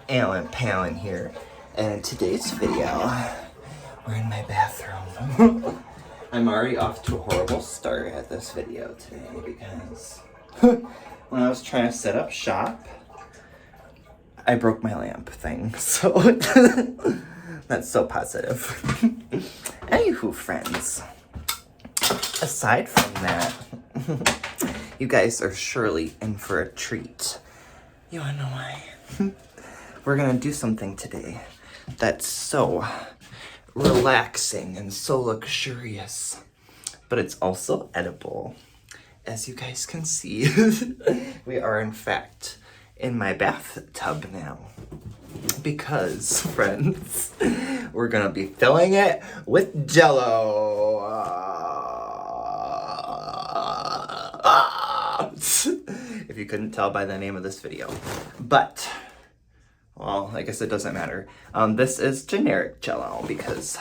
Allenpallen here, and in today's video, we're in my bathroom. I'm already off to a horrible start at this video today because when I was trying to set up shop, I broke my lamp thing, so that's so positive. Anywho, friends, aside from that, you guys are surely in for a treat. You wanna know why? We're gonna do something today that's so relaxing and so luxurious, but it's also edible. As you guys can see, we are in fact in my bathtub now. Because, friends, we're gonna be filling it with Jello. If you couldn't tell by the name of this video. But, well, I guess it doesn't matter. This is generic Jello because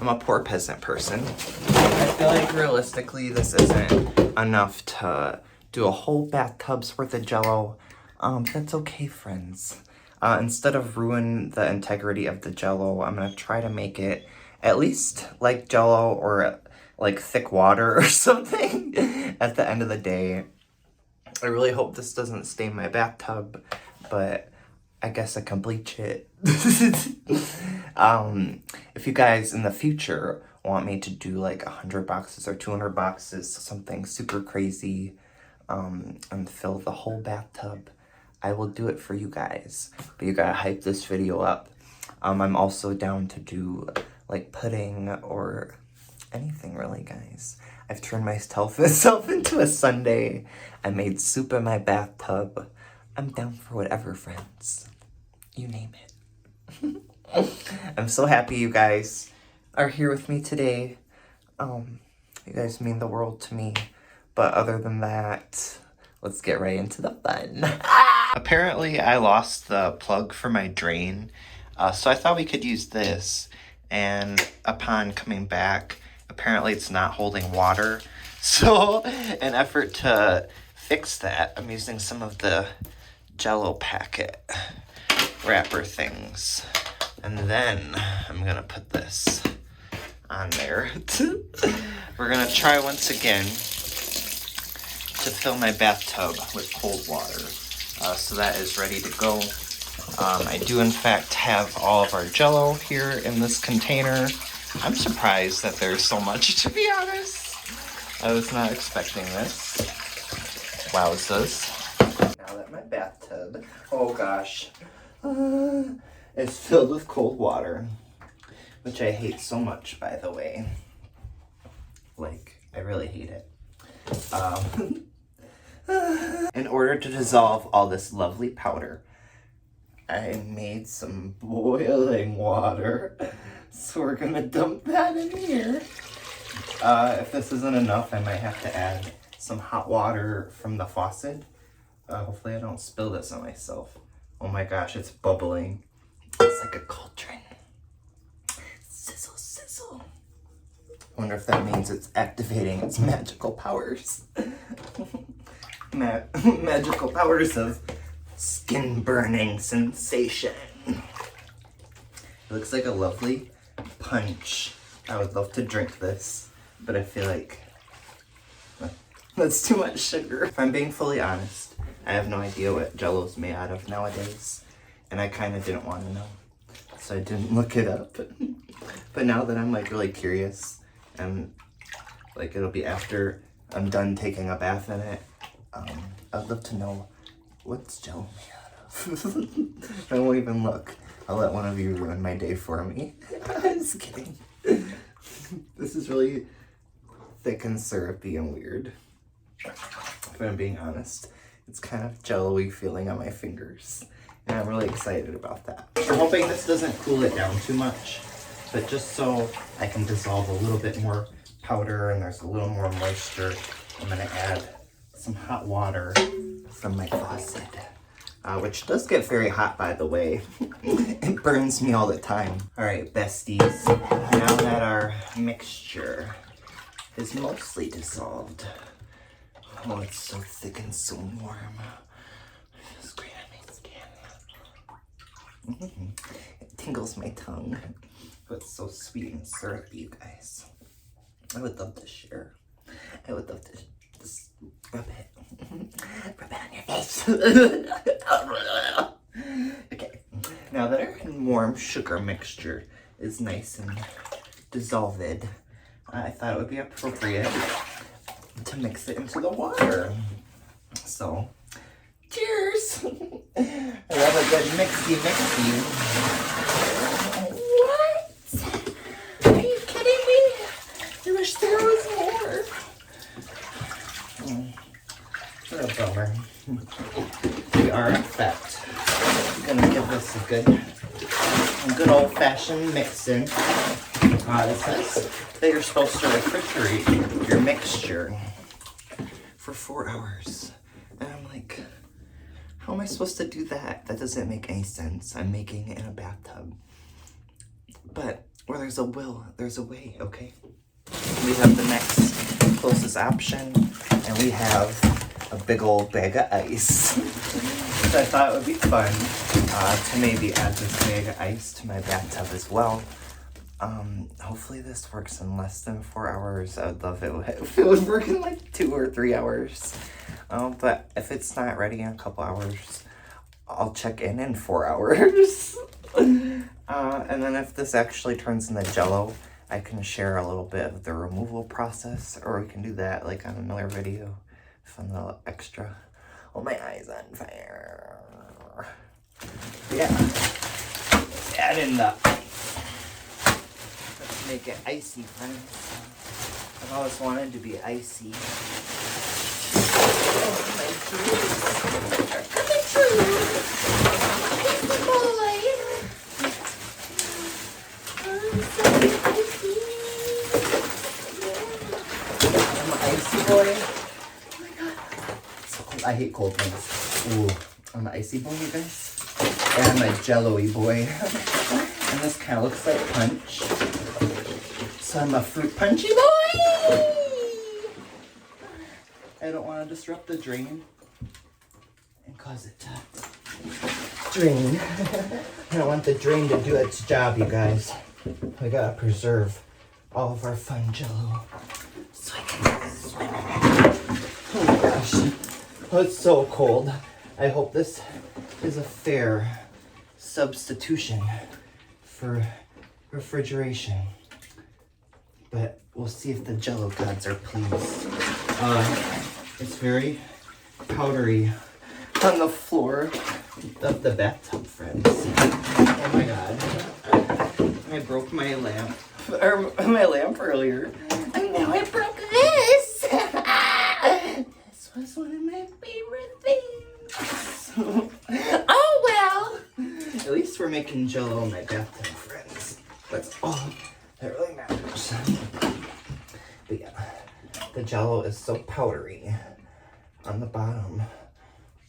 I'm a poor peasant person. I feel like realistically this isn't enough to do a whole bathtub's worth of Jello. That's okay, friends. Instead of ruin the integrity of the Jello, I'm gonna try to make it at least like Jello or like thick water or something at the end of the day. I really hope this doesn't stain my bathtub, but I guess I can bleach it. If you guys in the future want me to do like 100 boxes or 200 boxes, something super crazy, and fill the whole bathtub, I will do it for you guys. But you gotta hype this video up. I'm also down to do like pudding or anything really, guys. I've turned myself into a sundae. I made soup in my bathtub. I'm down for whatever, friends. You name it. I'm so happy you guys are here with me today. You guys mean the world to me. But other than that, let's get right into the fun. Apparently, I lost the plug for my drain, so I thought we could use this. And upon coming back, apparently it's not holding water. So, in effort to fix that, I'm using some of the Jello packet wrapper things. And then I'm gonna put this on there. We're gonna try once again to fill my bathtub with cold water. So that is ready to go. I do in fact have all of our Jello here in this container. I'm surprised that there's so much, to be honest. I was not expecting this. Wowzers. Now that my bathtub, oh gosh, is filled with cold water, which I hate so much, by the way. Like, I really hate it. In order to dissolve all this lovely powder, I made some boiling water. So we're gonna dump that in here. If this isn't enough, I might have to add some hot water from the faucet. Hopefully I don't spill this on myself. Oh my gosh, it's bubbling. It's like a cauldron. Sizzle, sizzle. I wonder if that means it's activating its magical powers. Magical powers of skin burning sensation. It looks like a lovely punch. I would love to drink this, but I feel like that's too much sugar. If I'm being fully honest, I have no idea what Jello's made out of nowadays, and I kind of didn't want to know, so I didn't look it up. But now that I'm like really curious, and like it'll be after I'm done taking a bath in it, I'd love to know what's Jello made out of. I won't even look. I'll let one of you ruin my day for me. Just kidding. This is really thick and syrupy and weird. If I'm being honest, it's kind of Jello-y feeling on my fingers. And I'm really excited about that. I'm hoping this doesn't cool it down too much, but just so I can dissolve a little bit more powder and there's a little more moisture, I'm gonna add some hot water from my faucet. Which does get very hot, by the way. It burns me all the time. All right, besties, now that our mixture is mostly dissolved. Oh, it's so thick and so warm. Just grab my skin. It tingles my tongue. But it's so sweet and syrupy, you guys. I would love to share. I would love to just rub it. Rub it on your face. Okay. Now that our warm sugar mixture is nice and dissolved, I thought it would be appropriate to mix it into the water. So, cheers! I love a good mixy. What? Are you kidding me? I wish there was more. What a bummer. We are in fact gonna give this a good old-fashioned mixing. It says that you're supposed to refrigerate your mixture for 4 hours. And I'm like, how am I supposed to do that? That doesn't make any sense. I'm making it in a bathtub. But where there's a will, there's a way, okay? We have the next closest option, and we have a big old bag of ice. So I thought it would be fun to maybe add this bag of ice to my bathtub as well. Hopefully this works in less than 4 hours. I would love it if it would work in like 2 or 3 hours. But if it's not ready in a couple hours, I'll check in 4 hours. And then if this actually turns into Jello, I can share a little bit of the removal process, or we can do that like on another video. Fun little extra. Oh, my eye's on fire. Yeah. Add in the let's make it icy, friends. I've always wanted to be icy. Oh, my dreams are coming true. Icy boy. I'm so icy. I'm an icy boy. Oh my god. So cold. I hate cold things. Ooh. I'm an icy boy, you guys. And I'm a jello-y boy. And this kind of looks like punch. So I'm a fruit punchy boy! I don't want to disrupt the drain and cause it to drain. I don't want the drain to do its job, you guys. We gotta preserve all of our fun jello so I can swim in it. Oh my gosh. Oh, it's so cold. I hope this is a fair substitution for refrigeration. But we'll see if the jello gods are pleased. It's very powdery on the floor of the bathtub, friends. Oh my god. I broke my lamp. Or my lamp earlier. And now I broke this! This was one of my favorite things. Oh well! At least we're making jello in my bathtub, friends. That's all that really matters. But yeah, the jello is so powdery on the bottom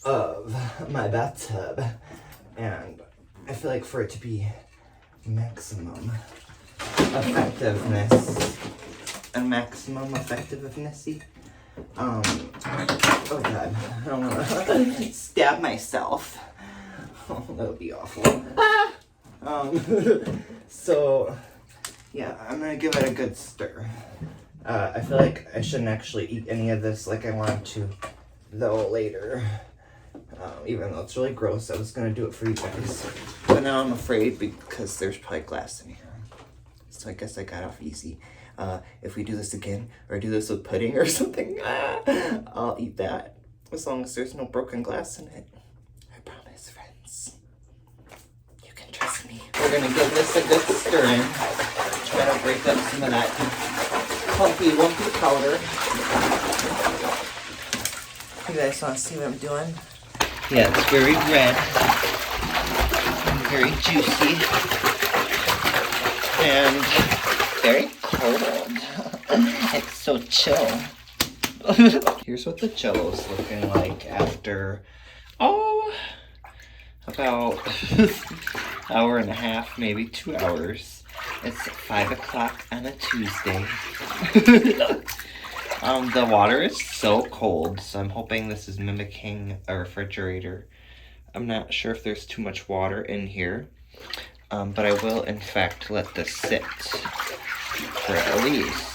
of my bathtub, and I feel like for it to be maximum effectiveness and maximum effectivenessy, oh god, I don't want to stab myself. Oh, that would be awful. So yeah, I'm gonna give it a good stir. I feel like I shouldn't actually eat any of this like I wanted to, though, later. Even though it's really gross, I was gonna do it for you guys. But now I'm afraid because there's probably glass in here. So I guess I got off easy. If we do this again, or do this with pudding or something, I'll eat that. As long as there's no broken glass in it. I promise, friends. You can trust me. We're gonna give this a good stirring. Try to break up some of that clumpy, lumpy powder. You guys want to see what I'm doing? Yeah, it's very red and very juicy and very cold. It's so chill. Here's what the jello's looking like after, about hour and a half, maybe 2 hours. It's 5 o'clock on a Tuesday. The water is so cold, so I'm hoping this is mimicking a refrigerator I'm not sure if there's too much water in here, but I will in fact let this sit for at least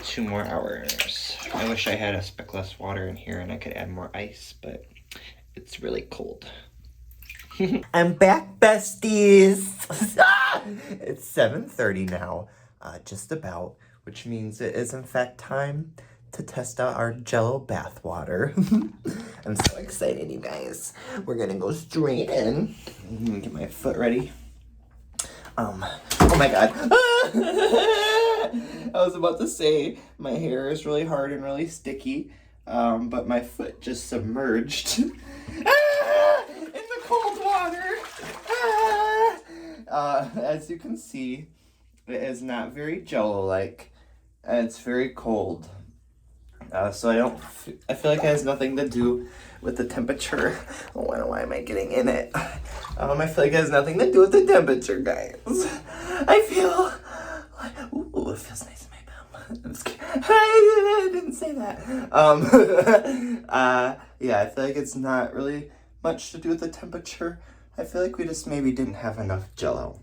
2 more hours. I wish I had a speck less water in here and I could add more ice, but it's really cold. I'm back, besties! It's 7:30 now, just about, which means it is in fact time to test out our Jello bath water. I'm so excited, you guys. We're gonna go straight in. I'm gonna get my foot ready. Oh my god. I was about to say my hair is really hard and really sticky, but my foot just submerged in the cold water. As you can see, it is not very Jello-like, and it's very cold. So I feel like it has nothing to do with the temperature. Oh, why am I getting in it? I feel like it has nothing to do with the temperature, guys. I feel like, ooh, it feels nice in my bum. I'm scared. I didn't say that. Yeah, I feel like it's not really much to do with the temperature. I feel like we just maybe didn't have enough Jello.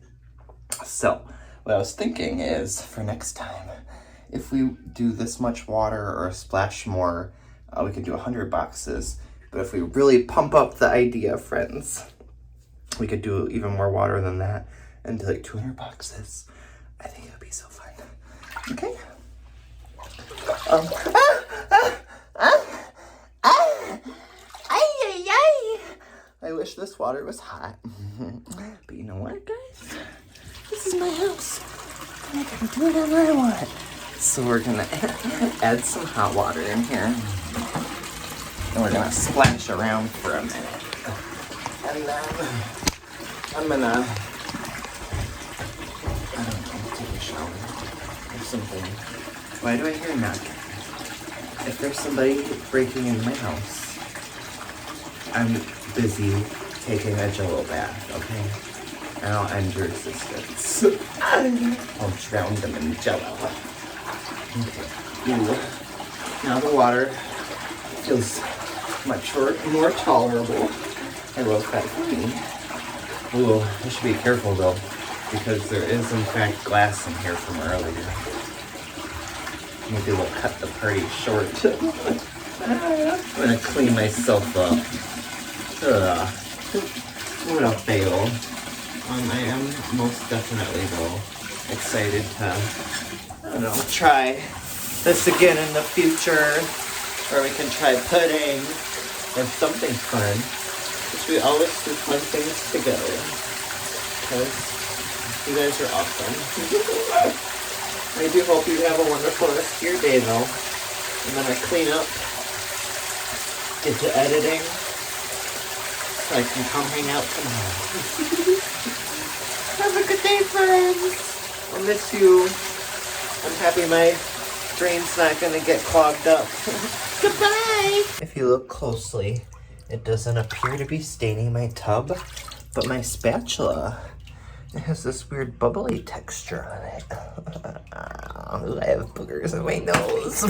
So, what I was thinking is, for next time, if we do this much water or splash more, we can do 100 boxes. But if we really pump up the idea, friends, we could do even more water than that and do like 200 boxes. I think it would be so fun. Okay? I wish this water was hot. But you know what, guys? This is my house. I can do whatever I want. So we're gonna add some hot water in here. And we're gonna splash around for a minute. And then I'm gonna, I don't know, take a shower or something. Why do I hear knocking? If there's somebody breaking into my house, I'm busy taking a Jello bath, okay? And I'll end your existence. I'll drown them in Jello. Okay. Ooh. Now the water feels much more tolerable. I love that for me. Ooh, I should be careful though, because there is in fact glass in here from earlier. Maybe we'll cut the party short. I'm gonna clean myself up. I'm gonna fail. I am most definitely though excited to, I don't know, try this again in the future, or we can try pudding or something fun. Because we always do fun things together. Because you guys are awesome. I do hope you have a wonderful rest of your day though. And then I clean up, get to editing, so I can come hang out tomorrow. Have a good day, friends. I'll miss you. I'm happy my drain's not gonna get clogged up. Goodbye! If you look closely, it doesn't appear to be staining my tub, but my spatula, it has this weird bubbly texture on it. I have boogers in my nose.